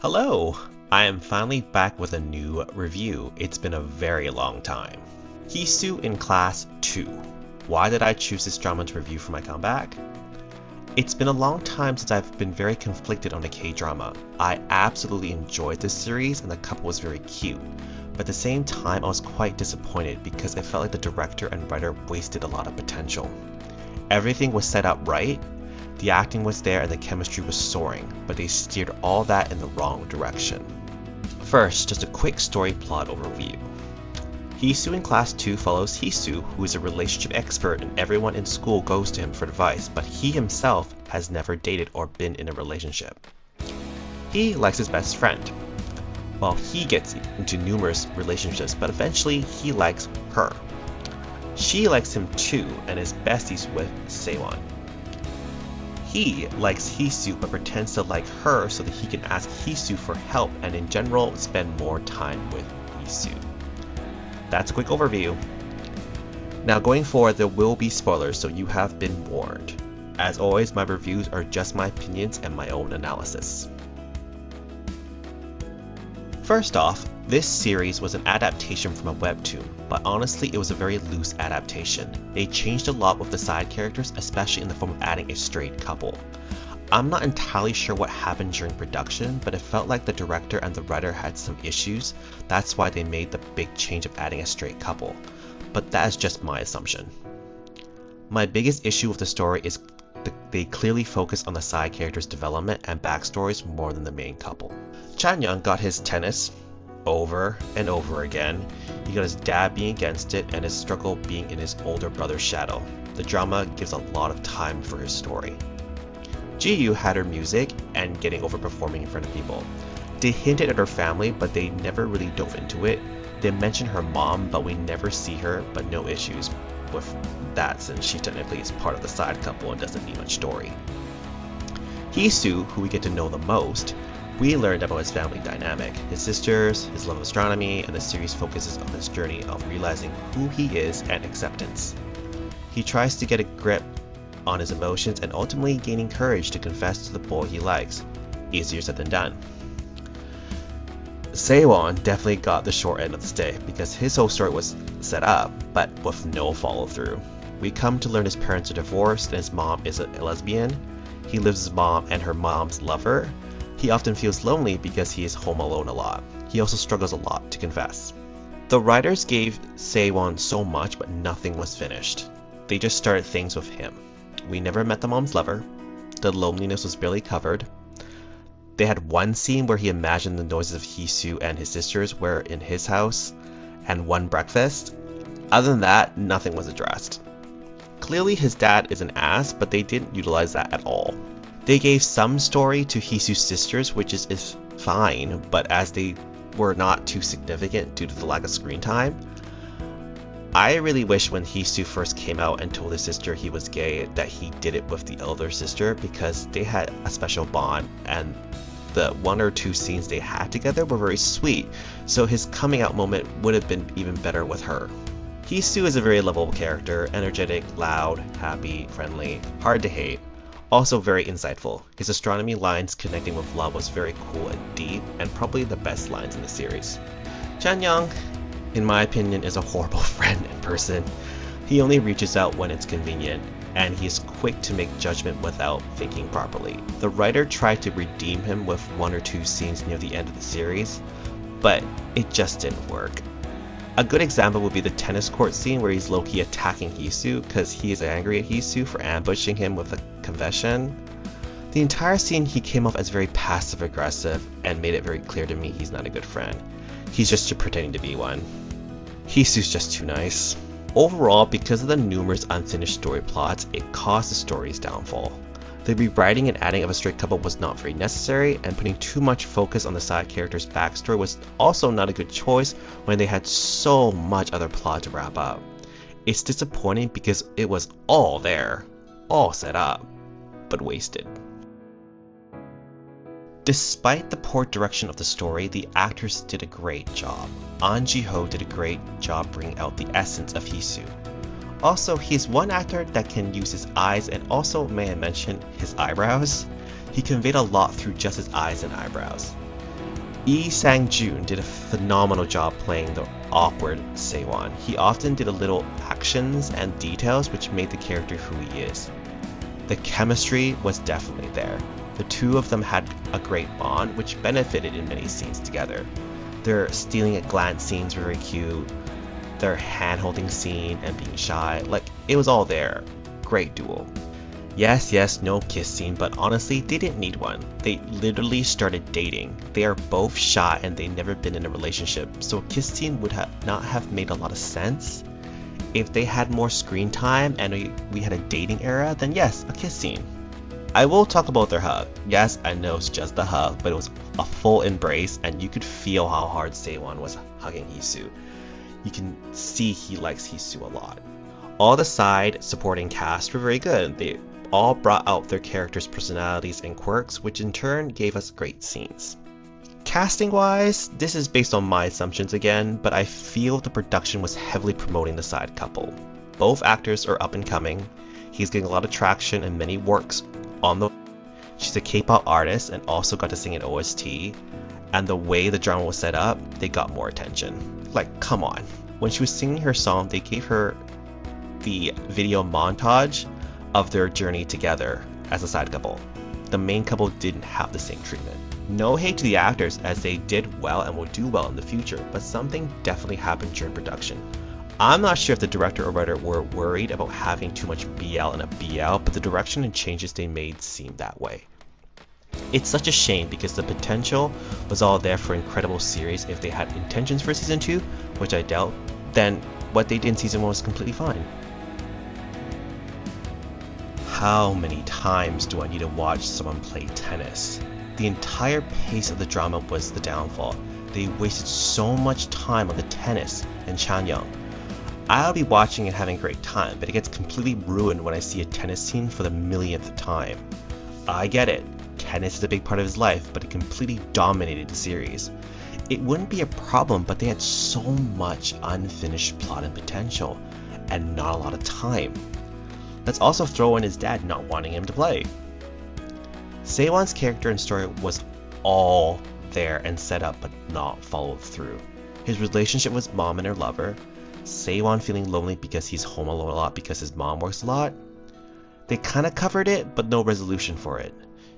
Hello! I am finally back with a new review. It's been a very long time. Heesu in Class 2. Why did I choose this drama to review for my comeback? It's been a long time since I've been very conflicted on a K-drama. I absolutely enjoyed this series and the couple was very cute. But at the same time I was quite disappointed because it felt like the director and writer wasted a lot of potential. Everything was set up right. The acting was there and the chemistry was soaring, but they steered all that in the wrong direction. First, just a quick story plot overview. Heesu in Class 2 follows Heesu, who is a relationship expert and everyone in school goes to him for advice, but he himself has never dated or been in a relationship. He likes his best friend. Well, he gets into numerous relationships, but eventually he likes her. She likes him too and is besties with Sang-jun. He likes Heesu but pretends to like her so that he can ask Heesu for help and in general spend more time with Heesu. That's a quick overview. Now going forward there will be spoilers, so you have been warned. As always, my reviews are just my opinions and my own analysis. First off, this series was an adaptation from a webtoon, but honestly it was a very loose adaptation. They changed a lot with the side characters, especially in the form of adding a straight couple. I'm not entirely sure what happened during production, but it felt like the director and the writer had some issues. That's why they made the big change of adding a straight couple. But that is just my assumption. My biggest issue with the story is they clearly focus on the side characters' development and backstories more than the main couple. Jun-young got his tennis over and over again. He got his dad being against it and his struggle being in his older brother's shadow. The drama gives a lot of time for his story. Ji-yu had her music and getting over performing in front of people. They hinted at her family, but they never really dove into it. They mention her mom, but we never see her, but no issues with that since she technically is part of the side couple and doesn't need much story. Heesu, who we get to know the most, we learned about his family dynamic, his sisters, his love of astronomy, and the series focuses on his journey of realizing who he is and acceptance. He tries to get a grip on his emotions and ultimately gaining courage to confess to the boy he likes. Easier said than done. Sang-jun definitely got the short end of the stick because his whole story was set up, but with no follow through. We come to learn his parents are divorced and his mom is a lesbian. He lives with his mom and her mom's lover. He often feels lonely because he is home alone a lot. He also struggles a lot to confess. The writers gave Sang-jun so much but nothing was finished. They just started things with him. We never met the mom's lover. The loneliness was barely covered. They had one scene where he imagined the noises of Heesu and his sisters were in his house, and one breakfast. Other than that, nothing was addressed. Clearly his dad is an ass, but they didn't utilize that at all. They gave some story to Heesu's sisters, which is fine, but as they were not too significant due to the lack of screen time. I really wish when Heesu first came out and told his sister he was gay that he did it with the elder sister because they had a special bond and the one or two scenes they had together were very sweet, so his coming out moment would have been even better with her. Heesu is a very lovable character, energetic, loud, happy, friendly, hard to hate, also very insightful. His astronomy lines connecting with love was very cool and deep and probably the best lines in the series. Jun-young, in my opinion, is a horrible friend and person. He only reaches out when it's convenient, and he is quick to make judgment without thinking properly. The writer tried to redeem him with one or two scenes near the end of the series, but it just didn't work. A good example would be the tennis court scene where he's low-key attacking Heesu because he is angry at Heesu for ambushing him with a confession. The entire scene he came off as very passive-aggressive and made it very clear to me he's not a good friend. He's just pretending to be one. Heesu's just too nice. Overall, because of the numerous unfinished story plots, it caused the story's downfall. The rewriting and adding of a straight couple was not very necessary, and putting too much focus on the side character's backstory was also not a good choice when they had so much other plot to wrap up. It's disappointing because it was all there, all set up, but wasted. Despite the poor direction of the story, the actors did a great job. An Ji-ho did a great job bringing out the essence of Heesu. Also, he's one actor that can use his eyes and also, may I mention, his eyebrows. He conveyed a lot through just his eyes and eyebrows. Sang-jun did a phenomenal job playing the awkward Saewon. He often did a little actions and details which made the character who he is. The chemistry was definitely there. The two of them had a great bond which benefited in many scenes together. Their stealing a glance scenes were very cute, their hand-holding scene and being shy, like it was all there. Great duo. Yes, no kiss scene, but honestly, they didn't need one. They literally started dating. They are both shy and they've never been in a relationship, so a kiss scene would not have made a lot of sense. If they had more screen time and we had a dating era, then yes, a kiss scene. I will talk about their hug. Yes, I know it's just a hug, but it was a full embrace and you could feel how hard Saewon was hugging Heesu. You can see he likes Heesu a lot. All the side supporting cast were very good. They all brought out their characters' personalities and quirks, which in turn gave us great scenes. Casting wise, this is based on my assumptions again, but I feel the production was heavily promoting the side couple. Both actors are up and coming. He's getting a lot of traction and many works on the. She's a K-pop artist and also got to sing an OST, and the way the drama was set up, they got more attention. Like, come on. When she was singing her song, they gave her the video montage of their journey together as a side couple. The main couple didn't have the same treatment. No hate to the actors as they did well and will do well in the future, but something definitely happened during production. I'm not sure if the director or writer were worried about having too much BL in a BL, but the direction and changes they made seemed that way. It's such a shame because the potential was all there for an incredible series if they had intentions for season 2, which I doubt, then what they did in season 1 was completely fine. How many times do I need to watch someone play tennis? The entire pace of the drama was the downfall. They wasted so much time on the tennis and Jun-young. I'll be watching and having a great time, but it gets completely ruined when I see a tennis scene for the millionth time. I get it, tennis is a big part of his life, but it completely dominated the series. It wouldn't be a problem, but they had so much unfinished plot and potential, and not a lot of time. Let's also throw in his dad not wanting him to play. Saewon's character and story was all there and set up but not followed through. His relationship with mom and her lover, Saewon feeling lonely because he's home alone a lot because his mom works a lot. They kinda covered it but no resolution for it.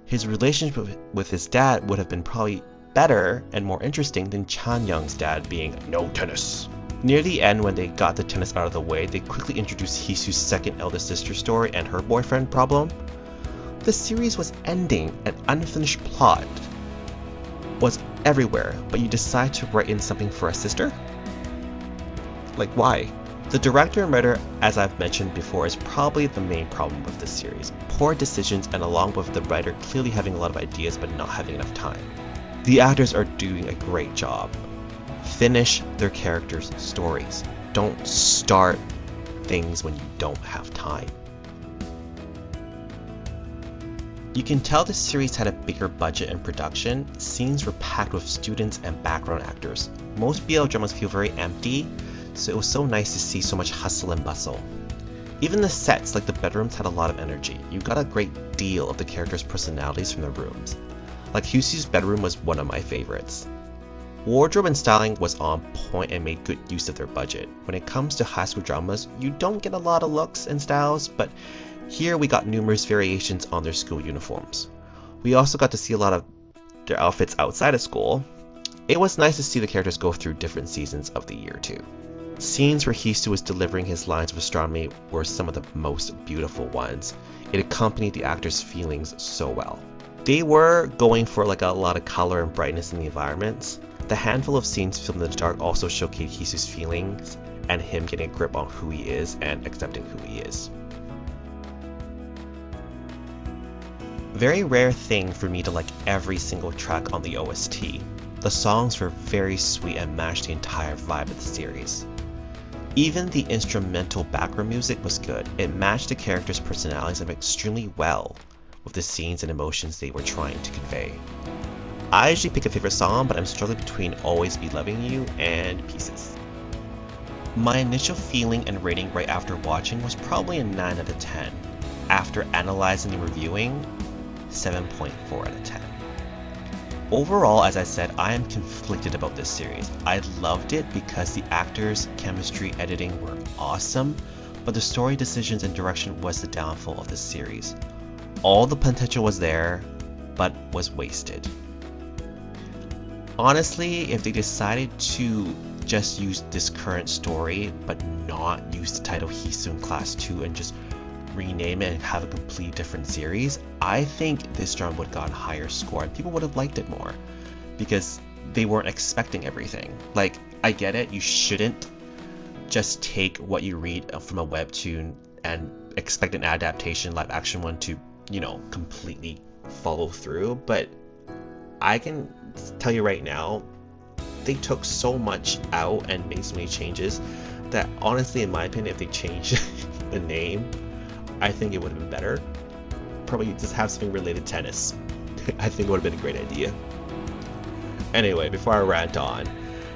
His relationship with his dad would have been probably better and more interesting than Jun-young's dad being no tennis. Near the end, when they got the tennis out of the way, they quickly introduced Heesu's second eldest sister story and her boyfriend problem. The series was ending, an unfinished plot was everywhere, but you decide to write in something for a sister? Like, why? The director and writer, as I've mentioned before, is probably the main problem with this series. Poor decisions and along with the writer clearly having a lot of ideas but not having enough time. The actors are doing a great job. Finish their characters' stories. Don't start things when you don't have time. You can tell this series had a bigger budget and production. Scenes were packed with students and background actors. Most BL dramas feel very empty, so it was so nice to see so much hustle and bustle. Even the sets, like the bedrooms, had a lot of energy. You got a great deal of the characters' personalities from the rooms. Like Heesu's bedroom was one of my favorites. Wardrobe and styling was on point and made good use of their budget. When it comes to high school dramas, you don't get a lot of looks and styles, but here we got numerous variations on their school uniforms. We also got to see a lot of their outfits outside of school. It was nice to see the characters go through different seasons of the year too. Scenes where Heesu was delivering his lines of astronomy were some of the most beautiful ones. It accompanied the actors' feelings so well. They were going for like a lot of color and brightness in the environments. The handful of scenes filmed in the dark also showcased Heesu's feelings and him getting a grip on who he is and accepting who he is. Very rare thing for me to like every single track on the OST. The songs were very sweet and matched the entire vibe of the series. Even the instrumental background music was good. It matched the characters' personalities extremely well with the scenes and emotions they were trying to convey. I usually pick a favorite song, but I'm struggling between Always Be Loving You and Pieces. My initial feeling and rating right after watching was probably a 9 out of 10. After analyzing and reviewing, 7.4 out of 10. Overall, as I said, I am conflicted about this series. I loved it because the actors, chemistry, editing were awesome, but the story decisions and direction was the downfall of this series. All the potential was there, but was wasted. Honestly, if they decided to just use this current story, but not use the title Heesu Class 2 and just rename it and have a completely different series, I think this drama would have gotten a higher score and people would have liked it more because they weren't expecting everything. Like, I get it, you shouldn't just take what you read from a webtoon and expect an adaptation live action one to, completely follow through, but I can tell you right now, they took so much out and made so many changes that honestly, in my opinion, if they changed the name, I think it would have been better. Probably just have something related to tennis. I think it would have been a great idea. Anyway, before I rant on,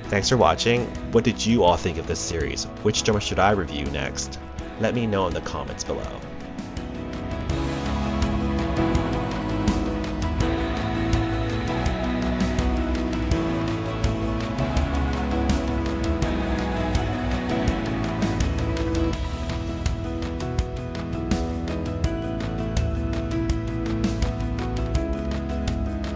thanks for watching. What did you all think of this series? Which drama should I review next? Let me know in the comments below.